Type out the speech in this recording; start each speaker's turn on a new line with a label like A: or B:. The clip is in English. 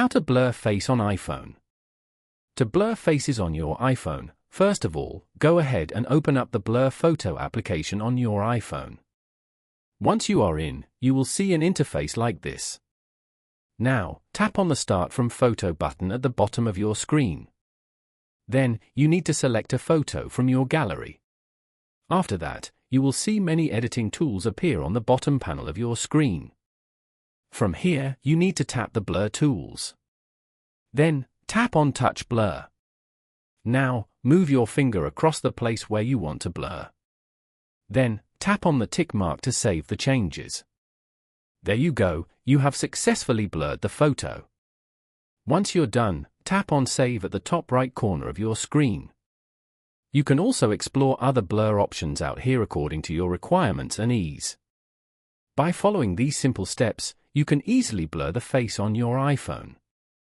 A: How to blur face on iPhone. To blur faces on your iPhone, first of all, go ahead and open up the Blur Photo application on your iPhone. Once you are in, you will see an interface like this. Now, tap on the Start from Photo button at the bottom of your screen. Then, you need to select a photo from your gallery. After that, you will see many editing tools appear on the bottom panel of your screen. From here, you need to tap the Blur tools. Then, tap on Touch Blur. Now, move your finger across the place where you want to blur. Then, tap on the tick mark to save the changes. There you go, you have successfully blurred the photo. Once you're done, tap on Save at the top right corner of your screen. You can also explore other blur options out here according to your requirements and ease. By following these simple steps, you can easily blur the face on your iPhone.